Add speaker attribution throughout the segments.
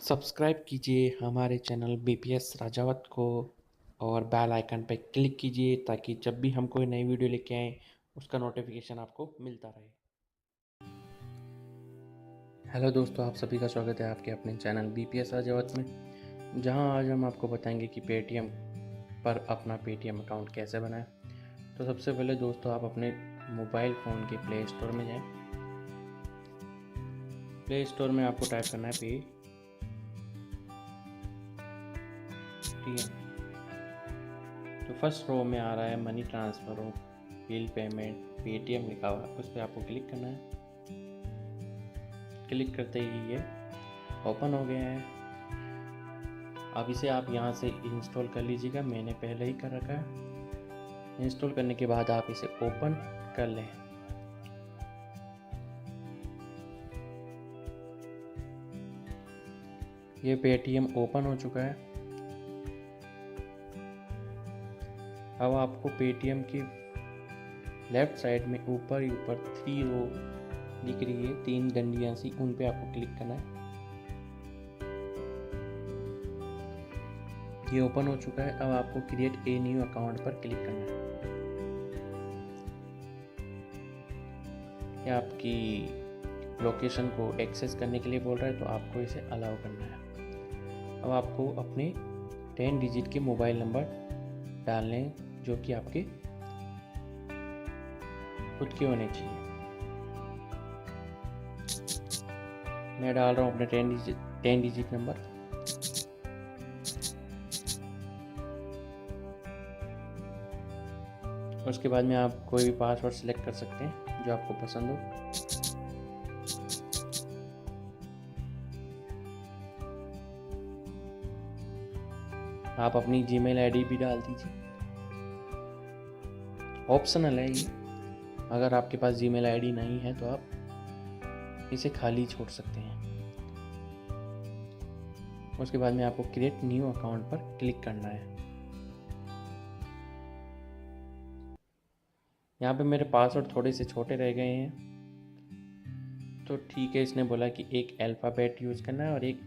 Speaker 1: Subscribe कीजिए हमारे channel BPS Rajawat को और बेल आइकन पर क्लिक कीजिए ताकि जब भी हम कोई नई वीडियो लेके आएँ उसका नोटिफिकेशन आपको मिलता रहे। हेलो दोस्तों, आप सभी का स्वागत है आपके अपने चैनल बीपीएस राजावत में, जहां आज हम आपको बताएंगे कि पेटीएम पर अपना पेटीएम अकाउंट कैसे बनाएं। तो सबसे पहले दोस्तों, आप अपने मोबाइल फ़ोन के प्ले स्टोर में जाएं। प्ले स्टोर में आपको टाइप करना है पेटीएम। तो फर्स्ट रो में आ रहा है मनी ट्रांसफ़र हो, बिल पेमेंट, पेटीएम लिखा हुआ है, उस पर आपको क्लिक करना है। क्लिक करते ही ये ओपन हो गया है। अब इसे आप यहाँ से इंस्टॉल कर लीजिएगा, मैंने पहले ही कर रखा है। इंस्टॉल करने के बाद आप इसे ओपन कर लें। ये पेटीएम ओपन हो चुका है। अब आपको पेटीएम की लेफ्ट साइड में ऊपर ही ऊपर 3 रो दिख रही है, 3 डंडियाँ सी, उन पे आपको क्लिक करना है। ये ओपन हो चुका है। अब आपको क्रिएट ए न्यू अकाउंट पर क्लिक करना है। ये आपकी लोकेशन को एक्सेस करने के लिए बोल रहा है, तो आपको इसे अलाउ करना है। अब आपको अपने 10 डिजिट के मोबाइल नंबर डालने हैं, जो कि आपके खुद के होने चाहिए। मैं डाल रहा हूँ अपने 10 डिजिट नंबर। उसके बाद में आप कोई भी पासवर्ड सेलेक्ट कर सकते हैं जो आपको पसंद हो। आप अपनी जीमेल आईडी भी डाल दीजिए, ऑप्शनल है ये। अगर आपके पास जीमेल आईडी नहीं है तो आप इसे खाली छोड़ सकते हैं। उसके बाद में आपको क्रिएट न्यू अकाउंट पर क्लिक करना है। यहाँ पे मेरे पासवर्ड थोड़े से छोटे रह गए हैं, तो ठीक है। इसने बोला कि एक अल्फ़ाबेट यूज़ करना है और एक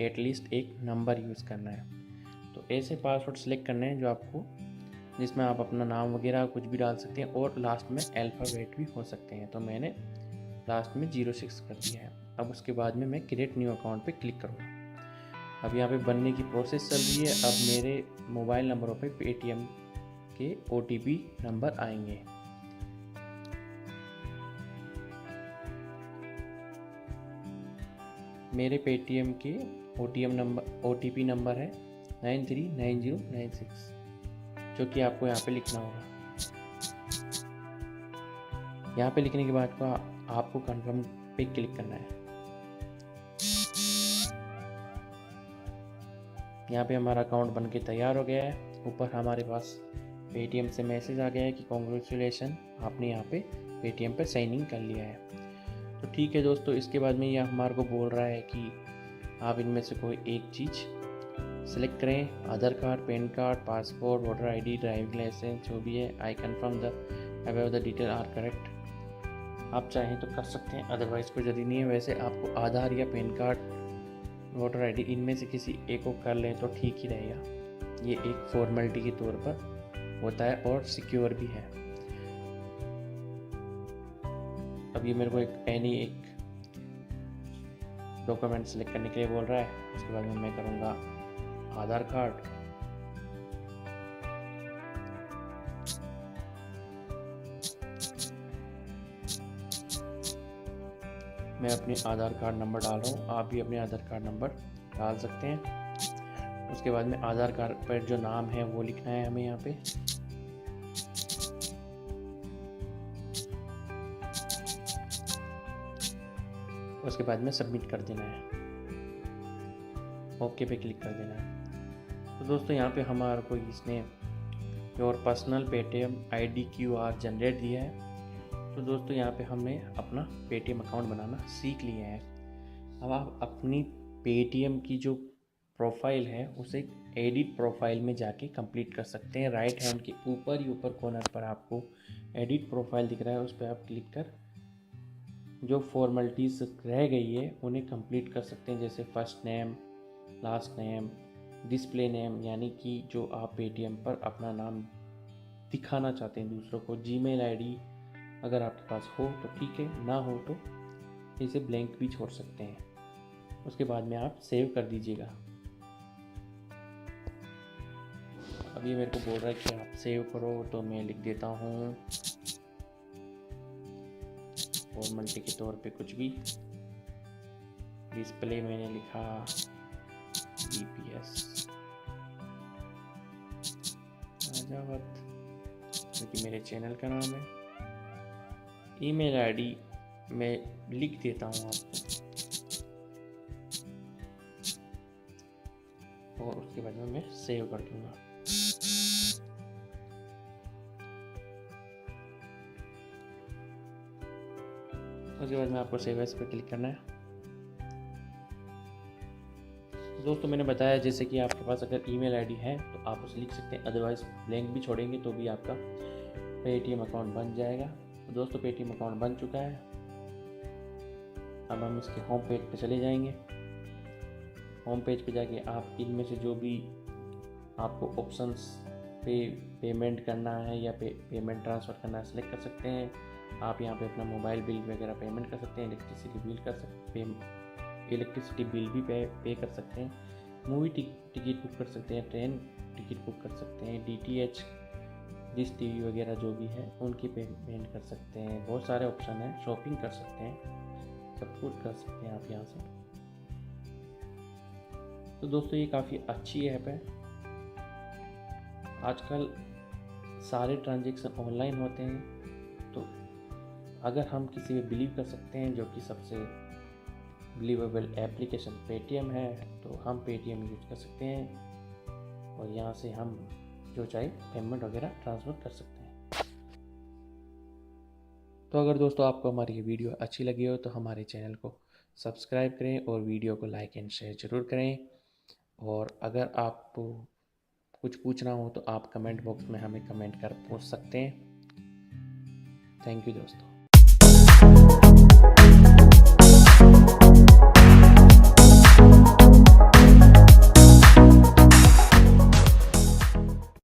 Speaker 1: एटलीस्ट एक नंबर यूज़ करना है। तो ऐसे पासवर्ड सेलेक्ट करने हैं जो आपको, जिसमें आप अपना नाम वगैरह कुछ भी डाल सकते हैं और लास्ट में अल्फ़ाबेट भी हो सकते हैं। तो मैंने लास्ट में 06 कर दिया है। अब उसके बाद में मैं क्रिएट न्यू अकाउंट पे क्लिक करूँगा। अब यहाँ पे बनने की प्रोसेस चल रही है। अब मेरे मोबाइल नंबरों पे पेटीएम के OTP नंबर आएंगे। मेरे पेटीएम के OTP नंबर है 939096, जो कि आपको यहाँ पे लिखना होगा। यहाँ पे लिखने के बाद आपको कंफर्म पे क्लिक करना है। यहाँ पे हमारा अकाउंट बन के तैयार हो गया है। ऊपर हमारे पास पेटीएम से मैसेज आ गया है कि कॉन्ग्रेचुलेसन, आपने यहाँ पे पेटीएम पे साइन इन कर लिया है। तो ठीक है दोस्तों, इसके बाद में ये हमारे को बोल रहा है कि आप इनमें से कोई एक चीज़ सेलेक्ट करें। Aadhaar card, PAN card, passport, voter ID, driving licence, जो भी है। I confirm the above the detail are correct. आप चाहें तो कर सकते हैं, अदरवाइज़ कोई ज़रूरी नहीं है। वैसे आपको आधार या पैन कार्ड, वोटर आईडी, इनमें से किसी एक को कर लें तो ठीक ही रहेगा। ये एक फॉर्मेलिटी के तौर पर होता है और सिक्योर भी है। अब ये मेरे को एक डॉक्यूमेंट सेलेक्ट करने के लिए बोल रहा है। उसके बाद में मैं करूँगा आधार कार्ड। मैं अपने आधार कार्ड नंबर डाल रहा हूँ, आप भी अपने आधार कार्ड नंबर डाल सकते हैं। उसके बाद में आधार कार्ड पर जो नाम है वो लिखना है हमें यहाँ पे। उसके बाद में सबमिट कर देना है, ओके पे क्लिक कर देना है। तो दोस्तों, यहाँ पे हमारे को इसने your personal Paytm ID QR generate दिया है। तो दोस्तों, यहाँ पे हमने अपना पेटीएम अकाउंट बनाना सीख लिया है। अब आप अपनी पेटीएम की जो प्रोफाइल है उसे एडिट प्रोफाइल में जाके कंप्लीट कर सकते हैं। राइट हैंड के ऊपर ही ऊपर कॉर्नर पर आपको एडिट प्रोफाइल दिख रहा है, उस पर आप क्लिक कर जो फॉर्मेलिटीज़ रह गई है उन्हें कंप्लीट कर सकते हैं, जैसे first name, last name, display name, यानी कि जो आप पेटीएम पर अपना नाम दिखाना चाहते हैं दूसरों को। जीमेल आईडी अगर आपके पास हो तो ठीक है, ना हो तो इसे ब्लैंक भी छोड़ सकते हैं। उसके बाद में आप सेव कर दीजिएगा। अब ये मेरे को बोल रहा है कि आप सेव करो, तो मैं लिख देता हूँ फॉर्मेलिटी के तौर पे कुछ भी। डिस्प्ले मैंने लिखा DPS राजावत, क्योंकि मेरे चैनल का नाम है। ईमेल आईडी मैं लिख देता हूँ आपको, और उसके बाद में मैं सेव कर दूंगा। उसके बाद में आपको सेव एज पर क्लिक करना है। दोस्तों मैंने बताया जैसे कि आपके पास अगर ईमेल आईडी है तो आप उसे लिख सकते हैं, अदरवाइज़ ब्लैंक भी छोड़ेंगे तो भी आपका पेटीएम अकाउंट बन जाएगा। तो दोस्तों पेटीएम अकाउंट बन चुका है। अब हम इसके होम पेज पे चले जाएंगे। होम पेज पे जाके आप इनमें से जो भी आपको ऑप्शंस पे पेमेंट करना है या पेमेंट ट्रांसफ़र करना है सेलेक्ट कर सकते हैं। आप यहाँ पे अपना मोबाइल बिल वगैरह पेमेंट कर सकते हैं, इलेक्ट्रिसिटी बिल भी पे कर सकते हैं, मूवी टिकट बुक कर सकते हैं, ट्रेन टिकट बुक कर सकते हैं, DTH डिश TV वगैरह जो भी है उनकी पेमेंट कर सकते हैं। बहुत सारे ऑप्शन हैं, शॉपिंग कर सकते हैं, सब कुछ कर सकते हैं आप यहाँ से। तो दोस्तों ये काफ़ी अच्छी ऐप है। आजकल सारे ट्रांजेक्शन ऑनलाइन होते हैं, तो अगर हम किसी पे बिलीव कर सकते हैं, जो कि सबसे बिलीवेबल एप्लीकेशन पेटीएम है, तो हम पेटीएम यूज कर सकते हैं और यहाँ से हम जो चाहे पेमेंट वगैरह ट्रांसफ़र कर सकते हैं। तो अगर दोस्तों आपको हमारी ये वीडियो अच्छी लगी हो तो हमारे चैनल को सब्सक्राइब करें और वीडियो को लाइक एंड शेयर ज़रूर करें। और अगर आपको कुछ पूछना हो तो आप कमेंट बॉक्स में हमें कमेंट कर पूछ सकते हैं। थैंक यू दोस्तों।